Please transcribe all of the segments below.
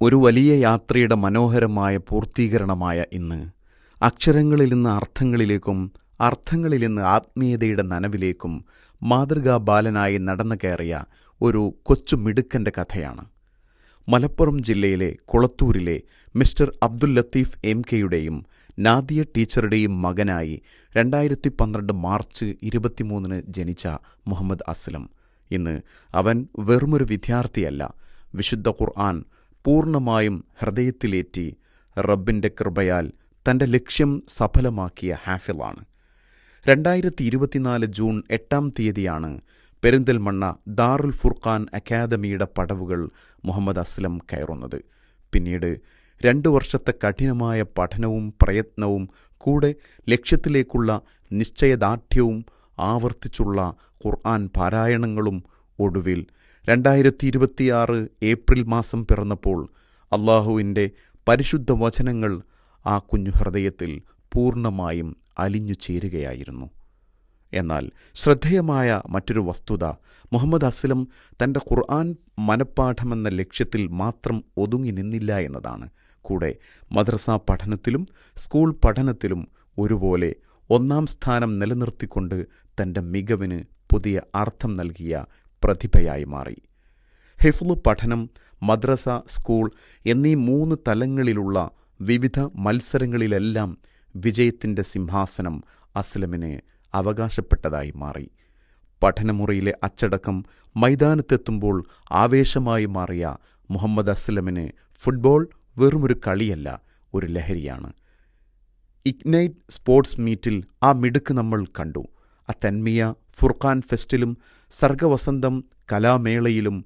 ഒരു വലിയ യാത്രയുടെ മനോഹരമായ പൂർത്തീകരണമായ ഇന്ന് അക്ഷരങ്ങളിൽ നിന്ന് അർത്ഥങ്ങളിലേക്കും അർത്ഥങ്ങളിൽ നിന്ന് ആത്മീയതയുടെ നനവിലേക്കും മാതൃകാബാലനായി നടന്നു കയറിയ ഒരു കൊച്ചു മിടുക്കൻ്റെ കഥയാണ്. മലപ്പുറം ജില്ലയിലെ കുളത്തൂരിലെ മിസ്റ്റർ അബ്ദുൽ ലത്തീഫ് MK-യുടെയും നാദിയ ടീച്ചറുടെയും മകനായി 2012 മാർച്ച് 23 ജനിച്ച മുഹമ്മദ് അസ്ലം. ഇന്ന് അവൻ വെറുമൊരു വിദ്യാർത്ഥിയല്ല, വിശുദ്ധ ഖുർആൻ പൂർണ്ണമായും ഹൃദയത്തിലേറ്റി റബ്ബിൻ്റെ കൃപയാൽ തൻ്റെ ലക്ഷ്യം സഫലമാക്കിയ ഹാഫിളാണ്. 2024 ജൂൺ 8-ാം തീയതിയാണ് പെരിന്തൽമണ്ണ ദാറുൽ ഫുർഖാൻ അക്കാദമിയുടെ പടവുകൾ മുഹമ്മദ് അസ്ലം കയറുന്നത്. പിന്നീട് 2 വർഷത്തെ കഠിനമായ പഠനവും പ്രയത്നവും കൂടെ ലക്ഷ്യത്തിലേക്കുള്ള നിശ്ചയദാർഢ്യവും ആവർത്തിച്ചുള്ള ഖുർആൻ പാരായണങ്ങളും ഒടുവിൽ 2026 ഏപ്രിൽ മാസം പിറന്നപ്പോൾ അള്ളാഹുവിൻ്റെ പരിശുദ്ധ വചനങ്ങൾ ആ കുഞ്ഞു ഹൃദയത്തിൽ പൂർണ്ണമായും അലിഞ്ഞു ചേരുകയായിരുന്നു. എന്നാൽ ശ്രദ്ധേയമായ മറ്റൊരു വസ്തുത, മുഹമ്മദ് അസ്ലം തൻ്റെ ഖുർആൻ മനഃപ്പാഠമെന്ന ലക്ഷ്യത്തിൽ മാത്രം ഒതുങ്ങി നിന്നില്ല എന്നതാണ്. കൂടെ മദ്രസ പഠനത്തിലും സ്കൂൾ പഠനത്തിലും ഒരുപോലെ 1-ാം സ്ഥാനം നിലനിർത്തിക്കൊണ്ട് തൻ്റെ മികവിന് പുതിയ അർത്ഥം നൽകിയ പ്രതിഭയായി മാറി. ഹിഫ്ള് പഠനം, മദ്രസ, സ്കൂൾ എന്നീ 3 തലങ്ങളിലുള്ള വിവിധ മത്സരങ്ങളിലെല്ലാം വിജയത്തിൻ്റെ സിംഹാസനം അസ്ലമിന് അവകാശപ്പെട്ടതായി മാറി. പഠനമുറിയിലെ അച്ചടക്കം മൈതാനത്തെത്തുമ്പോൾ ആവേശമായി മാറിയ മുഹമ്മദ് അസ്ലമിന് ഫുട്ബോൾ വെറുമൊരു കളിയല്ല, ഒരു ലഹരിയാണ്. ഇഗ്നൈറ്റ് സ്പോർട്സ് മീറ്റിൽ ആ മിടുക്ക് നമ്മൾ കണ്ടു. അത്തൻമിയ, ഫുർഖാൻ ഫെസ്റ്റിലും സർഗവസന്തം കലാമേളയിലും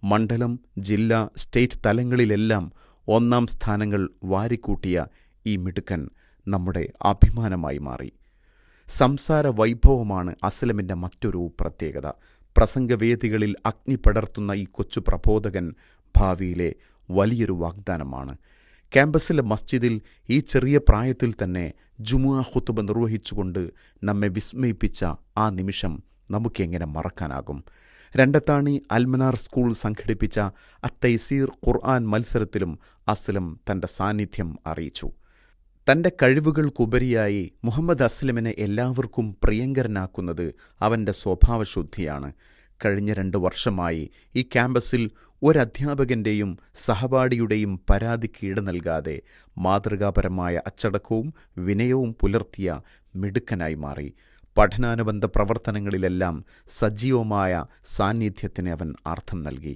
മണ്ഡലം, ജില്ലാ, സ്റ്റേറ്റ് തലങ്ങളിലെല്ലാം 1-ാം സ്ഥാനങ്ങൾ വാരിക്കൂട്ടിയ ഈ മിടുക്കൻ നമ്മുടെ അഭിമാനമായി മാറി. സംസാര വൈഭവമാണ് അസ്ലമിൻ്റെ മറ്റൊരു പ്രത്യേകത. പ്രസംഗവേദികളിൽ അഗ്നി പടർത്തുന്ന ഈ കൊച്ചു പ്രബോധകൻ ഭാവിയിലെ വലിയൊരു വാഗ്ദാനമാണ്. ക്യാമ്പസിലെ മസ്ജിദിൽ ഈ ചെറിയ പ്രായത്തിൽ തന്നെ ജുമുഅ ഖുതുബ നിർവഹിച്ചുകൊണ്ട് നമ്മെ വിസ്മയിപ്പിച്ച ആ നിമിഷം നമുക്കെങ്ങനെ മറക്കാനാകും? രണ്ടത്താണി അൽമനാർ സ്കൂൾ സംഘടിപ്പിച്ച അത്തൈസീർ ഖുർആൻ മത്സരത്തിലും അസ്ലം തൻ്റെ സാന്നിധ്യം അറിയിച്ചു. തൻ്റെ കഴിവുകൾക്കുപരിയായി മുഹമ്മദ് അസ്ലമിനെ എല്ലാവർക്കും പ്രിയങ്കരനാക്കുന്നത് അവൻ്റെ സ്വഭാവശുദ്ധിയാണ്. കഴിഞ്ഞ 2 വർഷമായി ഈ ക്യാമ്പസിൽ ഒരധ്യാപകൻ്റെയും സഹപാഠിയുടെയും പരാതിക്ക് ഇട നൽകാതെ മാതൃകാപരമായ അച്ചടക്കവും വിനയവും പുലർത്തിയ മിടുക്കനായി മാറി. പഠനാനുബന്ധ പ്രവർത്തനങ്ങളിലെല്ലാം സജീവമായ സാന്നിധ്യത്തിന് അവൻ അർത്ഥം നൽകി.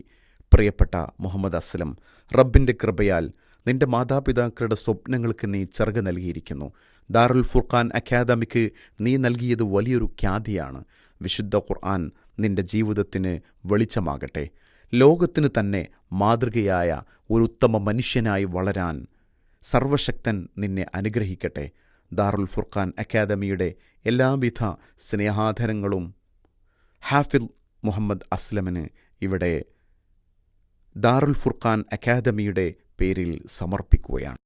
പ്രിയപ്പെട്ട മുഹമ്മദ് അസ്ലം, റബ്ബിൻ്റെ കൃപയാൽ നിന്റെ മാതാപിതാക്കളുടെ സ്വപ്നങ്ങൾക്ക് നീ ചിറക് നൽകിയിരിക്കുന്നു. ദാറുൽ ഫുർഖാൻ അക്കാദമിക്ക് നീ നൽകിയത് വലിയൊരു ഖ്യാതിയാണ്. വിശുദ്ധ ഖുർആൻ നിന്റെ ജീവിതത്തിന് വെളിച്ചമാകട്ടെ. ലോകത്തിന് തന്നെ മാതൃകയായ ഒരു ഉത്തമ മനുഷ്യനായി വളരാൻ സർവശക്തൻ നിന്നെ അനുഗ്രഹിക്കട്ടെ. ദാറുൽ ഫുർഖാൻ അക്കാദമിയുടെ എല്ലാവിധ സ്നേഹാദരങ്ങളും ഹാഫിൾ മുഹമ്മദ് അസ്ലമിന് ഇവിടെ ദാറുൽ ഫുർഖാൻ അക്കാദമിയുടെ പേരിൽ സമർപ്പിക്കുകയാണ്.